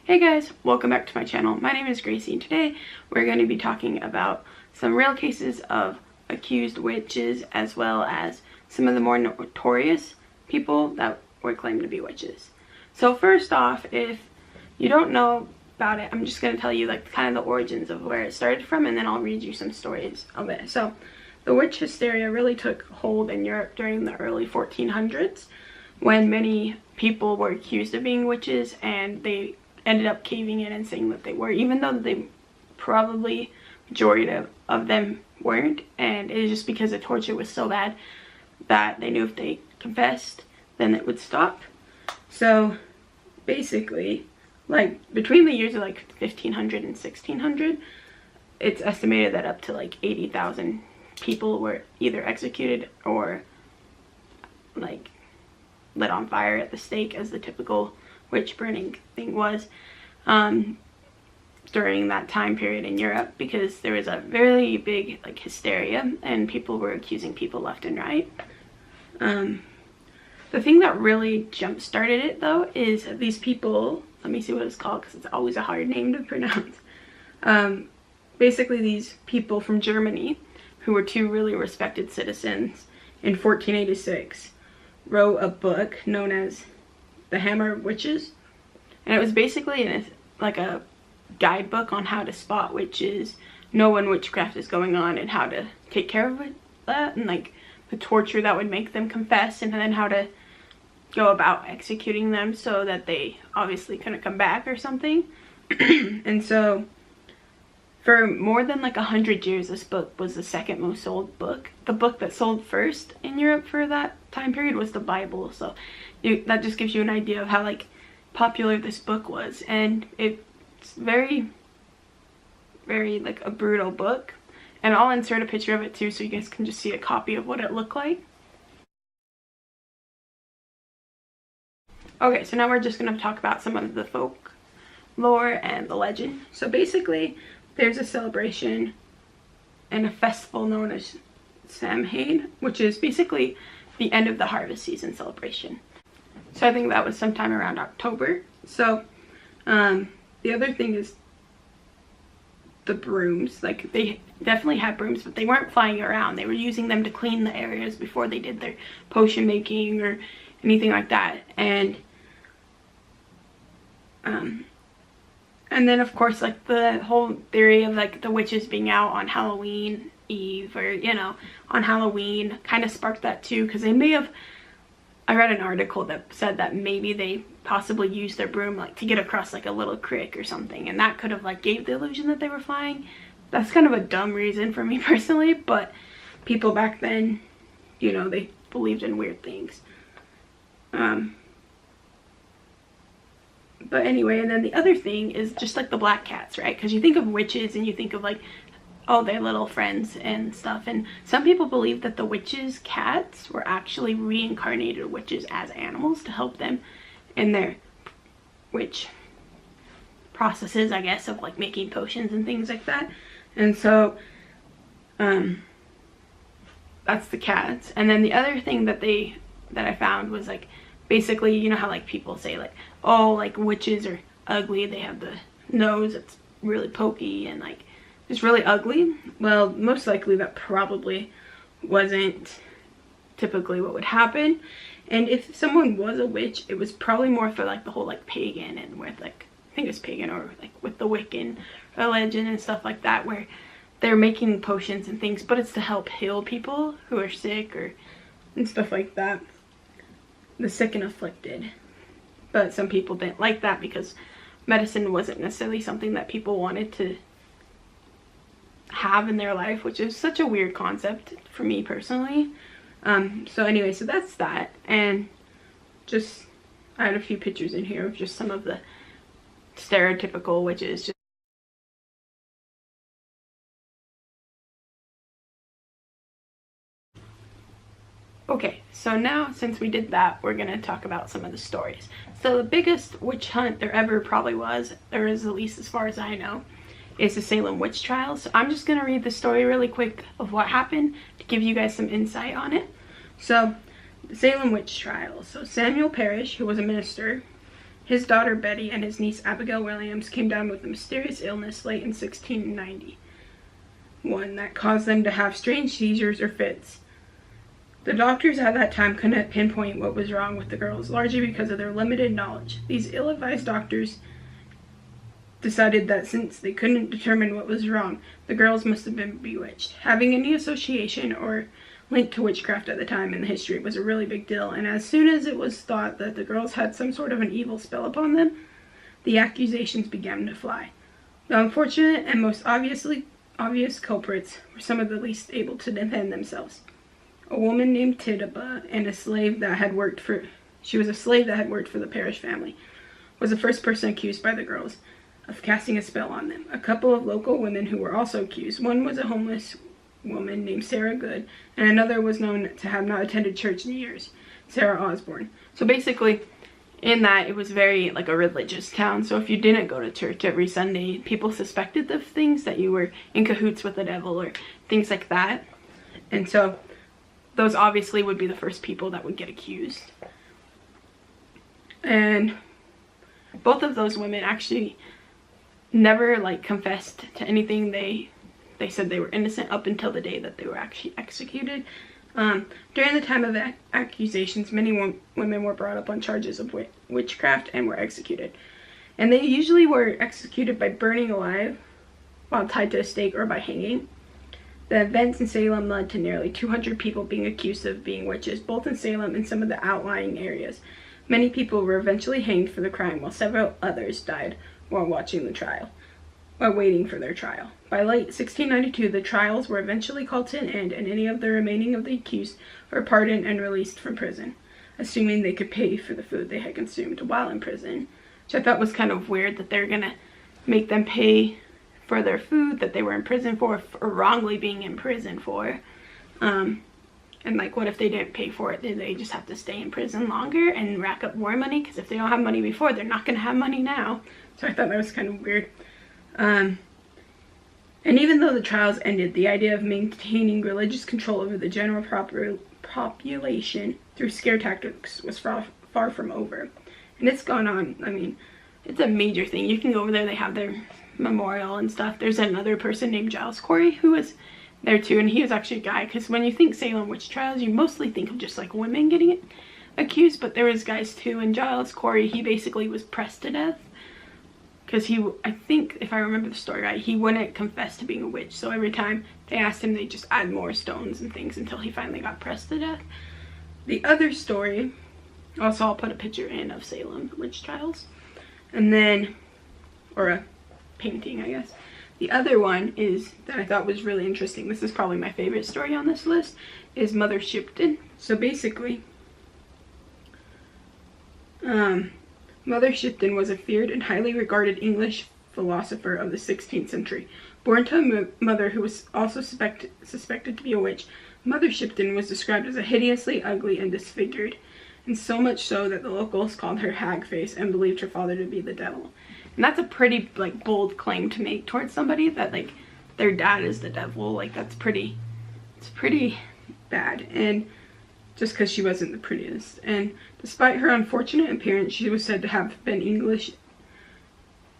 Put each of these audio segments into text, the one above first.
Hey guys, welcome back to my channel. My name is Gracie and today we're going to be talking about some real cases of accused witches as well as some of the more notorious people that were claimed to be witches. So first off, if you don't know about it, I'm just going to tell you like kind of the origins of where it started from, and then I'll read you some stories of it. So the witch hysteria really took hold in Europe during the early 1400s when many people were accused of being witches, and they ended up caving in and saying that they were, even though they probably majority of them weren't. And it is just because the torture was so bad that they knew if they confessed then it would stop. So basically, like between the years of like 1500 and 1600, it's estimated that up to like 80,000 people were either executed or like lit on fire at the stake, as the typical witch burning thing was during that time period in Europe, because there was a very big like hysteria and people were accusing people left and right. The thing that really jump started it though is these people, let me see what it's called because it's always a hard name to pronounce. Basically these people from Germany, who were two really respected citizens, in 1486 wrote a book known as The Hammer of Witches, and it was basically like a guidebook on how to spot witches, know when witchcraft is going on, and how to take care of that, and like the torture that would make them confess, and then how to go about executing them so that they obviously couldn't come back or something. And so for more than like 100 years, this book was the second most sold book. The book that sold first in Europe for that time period was the Bible. So that just gives you an idea of how like popular this book was. And it's very, very like a brutal book. And I'll insert a picture of it too so you guys can just see a copy of what it looked like. Okay, so now we're just going to talk about some of the folk lore and the legend. So basically, there's a celebration and a festival known as Samhain, which is basically the end of the harvest season celebration. So I think that was sometime around October. So the other thing is the brooms. Like they definitely had brooms, but they weren't flying around. They were using them to clean the areas before they did their potion making or anything like that. And then of course like the whole theory of like the witches being out on Halloween Eve, or you know, on Halloween, kind of sparked that too, because they may have, I read an article that said that maybe they possibly used their broom like to get across like a little creek or something, and that could have like gave the illusion that they were flying. That's kind of a dumb reason for me personally, but people back then, you know, they believed in weird things. But anyway, and then the other thing is just like the black cats, right? Because you think of witches and you think of like, oh, they're little friends and stuff. And some people believe that the witches' cats were actually reincarnated witches as animals to help them in their witch processes, I guess, of like making potions and things like that. And so that's the cats. And then the other thing that I found was like, basically, you know how like people say like, oh, like witches are ugly, they have the nose that's really pokey and like it's really ugly. Well, most likely that probably wasn't typically what would happen. And if someone was a witch, it was probably more for like the whole like pagan, and with like, I think it's pagan, or like with the Wiccan religion and stuff like that, where they're making potions and things, but it's to help heal people who are sick and stuff like that. The sick and afflicted. But some people didn't like that because medicine wasn't necessarily something that people wanted to have in their life, which is such a weird concept for me personally. So anyway, so that's that. And just, I had a few pictures in here of just some of the stereotypical witches. Okay, so now since we did that, we're gonna talk about some of the stories. So the biggest witch hunt there ever probably was, or is at least as far as I know, is the Salem witch trials. So I'm just gonna read the story really quick of what happened to give you guys some insight on it. So the Salem witch trials. So Samuel Parrish, who was a minister, His daughter Betty and his niece Abigail Williams came down with a mysterious illness late in 1691 that caused them to have strange seizures or fits. The doctors at that time couldn't pinpoint what was wrong with the girls, largely because of their limited knowledge. These ill-advised doctors decided that since they couldn't determine what was wrong, the girls must have been bewitched. Having any association or link to witchcraft at the time in the history was a really big deal, and as soon as it was thought that the girls had some sort of an evil spell upon them, the accusations began to fly. The unfortunate and most obvious culprits were some of the least able to defend themselves. A woman named Tituba and a slave that had worked for the parish family, was the first person accused by the girls of casting a spell on them. A couple of local women who were also accused. One was a homeless woman named Sarah Good, and another was known to have not attended church in years, Sarah Osborne. So basically, in that, it was very like a religious town, so if you didn't go to church every Sunday, people suspected of things, that you were in cahoots with the devil or things like that. And so those obviously would be the first people that would get accused. And both of those women actually never like confessed to anything. They said they were innocent up until the day that they were actually executed. During the time of the accusations, many women were brought up on charges of witchcraft and were executed. And they usually were executed by burning alive while tied to a stake or by hanging. The events in Salem led to nearly 200 people being accused of being witches, both in Salem and some of the outlying areas. Many people were eventually hanged for the crime, while several others died while waiting for their trial. By late 1692, the trials were eventually called to an end, and any of the remaining of the accused were pardoned and released from prison, assuming they could pay for the food they had consumed while in prison, which I thought was kind of weird that they're gonna make them pay for their food that they were in prison for, or wrongly being in prison for. And like, what if they didn't pay for it? Did they just have to stay in prison longer and rack up more money? Because if they don't have money before, they're not going to have money now. So I thought that was kind of weird. And even though the trials ended, the idea of maintaining religious control over the general population through scare tactics was far from over. And it's gone on. I mean, it's a major thing. You can go over there, they have their memorial and stuff. There's another person named Giles Corey who was there too, and he was actually a guy, because when you think Salem witch trials, you mostly think of just like women getting accused, but there was guys too. And Giles Corey, he basically was pressed to death because I think if I remember the story right, he wouldn't confess to being a witch, so every time they asked him, they just add more stones and things until he finally got pressed to death. The other story, also I'll put a picture in of Salem witch trials, and then, or a painting, I guess. The other one is that I thought was really interesting. This is probably my favorite story on this list, is Mother Shipton. So basically, Mother Shipton was a feared and highly regarded English philosopher of the 16th century. Born to a mother who was also suspected to be a witch, Mother Shipton was described as a hideously ugly and disfigured, and so much so that the locals called her Hag Face and believed her father to be the devil. And that's a pretty like bold claim to make towards somebody, that like their dad is the devil. Like that's pretty, it's pretty bad. And just because she wasn't the prettiest. And despite her unfortunate appearance, she was said to have been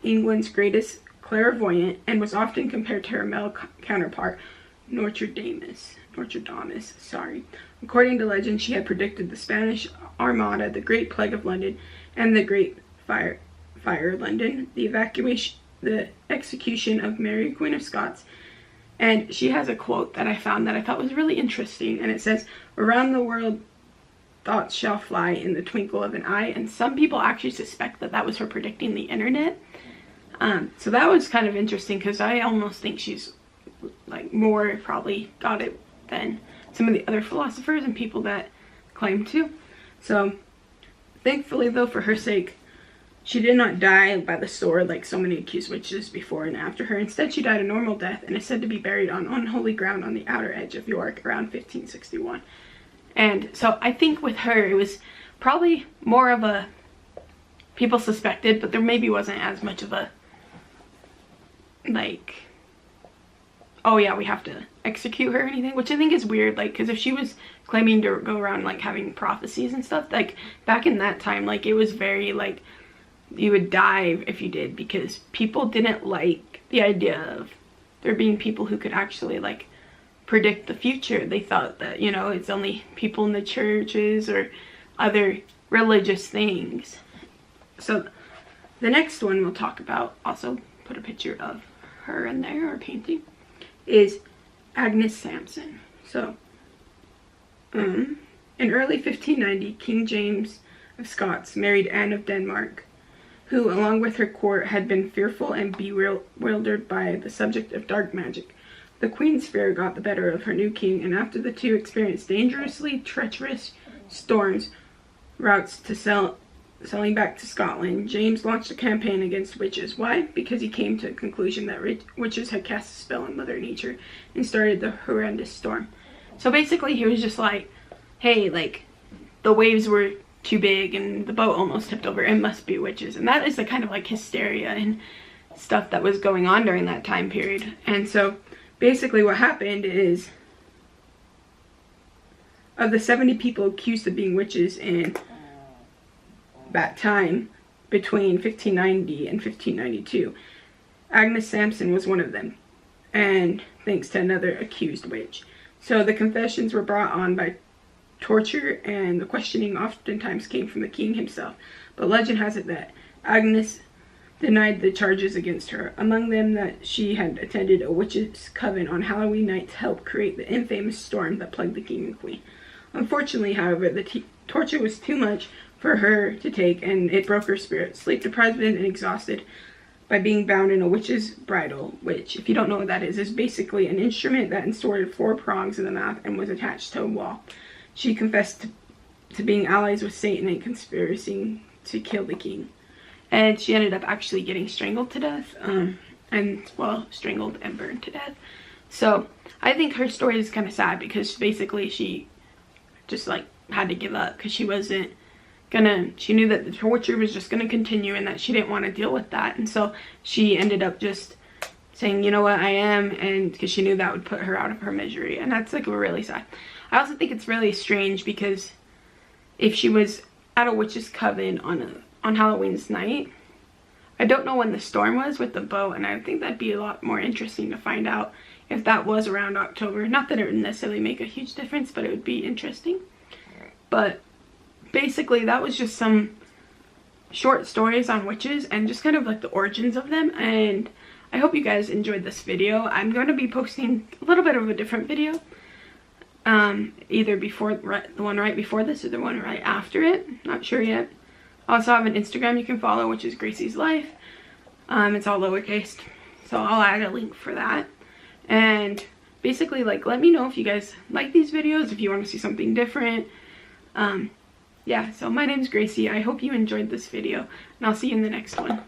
England's greatest clairvoyant, and was often compared to her male counterpart, Nostradamus. According to legend, she had predicted the Spanish Armada, the Great Plague of London, and the Great Fire of London, the execution of Mary, Queen of Scots. And she has a quote that I found that I thought was really interesting, and it says, "Around the world thoughts shall fly in the twinkle of an eye." And some people actually suspect that that was her predicting the internet. So that was kind of interesting, because I almost think she's like more probably got it than some of the other philosophers and people that claim to. So thankfully though, for her sake, she did not die by the sword like so many accused witches before and after her. Instead, she died a normal death and is said to be buried on unholy ground on the outer edge of York around 1561. And so I think with her, it was probably more of a, people suspected, but there maybe wasn't as much of a, like, oh yeah, we have to execute her or anything, which I think is weird, like, because if she was claiming to go around like having prophecies and stuff, like back in that time, like it was very like you would die if you did, because people didn't like the idea of there being people who could actually like predict the future. They thought that, you know, it's only people in the churches or other religious things. So the next one we'll talk about, also put a picture of her in there, or painting, is Agnes Sampson. So in early 1590, King James of Scots married Anne of Denmark, who along with her court had been fearful and bewildered by the subject of dark magic. The queen's fear got the better of her new king, and after the two experienced dangerously treacherous storms routes to sailing back to Scotland, James launched a campaign against witches. Why? Because he came to the conclusion that witches had cast a spell on Mother Nature and started the horrendous storm. So basically he was just like, hey, like, the waves were too big and the boat almost tipped over, it must be witches. And that is the kind of like hysteria and stuff that was going on during that time period. And so basically what happened is, of the 70 people accused of being witches in that time between 1590 and 1592, Agnes Sampson was one of them, and thanks to another accused witch. So the confessions were brought on by torture, and the questioning oftentimes came from the king himself. But legend has it that Agnes denied the charges against her, among them that she had attended a witches' coven on Halloween night to help create the infamous storm that plagued the king and queen. Unfortunately, however, the torture was too much for her to take, and it broke her spirit. Sleep deprived and exhausted by being bound in a witch's bridle, which, if you don't know what that is basically an instrument that inserted 4 prongs in the mouth and was attached to a wall. She confessed to being allies with Satan and conspiring to kill the king. And she ended up actually getting strangled to death, strangled and burned to death. So I think her story is kind of sad, because basically she just like had to give up, because she knew that the torture was just gonna continue and that she didn't want to deal with that. And so she ended up just saying, you know what, I am, and because she knew that would put her out of her misery. And that's like really sad. I also think it's really strange, because if she was at a witch's coven on Halloween's night, I don't know when the storm was with the boat, and I think that'd be a lot more interesting to find out if that was around October. Not that it would necessarily make a huge difference, but it would be interesting. But basically that was just some short stories on witches and just kind of like the origins of them, and I hope you guys enjoyed this video. I'm going to be posting a little bit of a different video, either before the one right before this or the one right after it, not sure yet. I also have an Instagram you can follow, which is Gracie's Life. It's all lowercase, so I'll add a link for that. And basically, like, let me know if you guys like these videos, if you want to see something different. Yeah, so my name's Gracie. I hope you enjoyed this video, and I'll see you in the next one.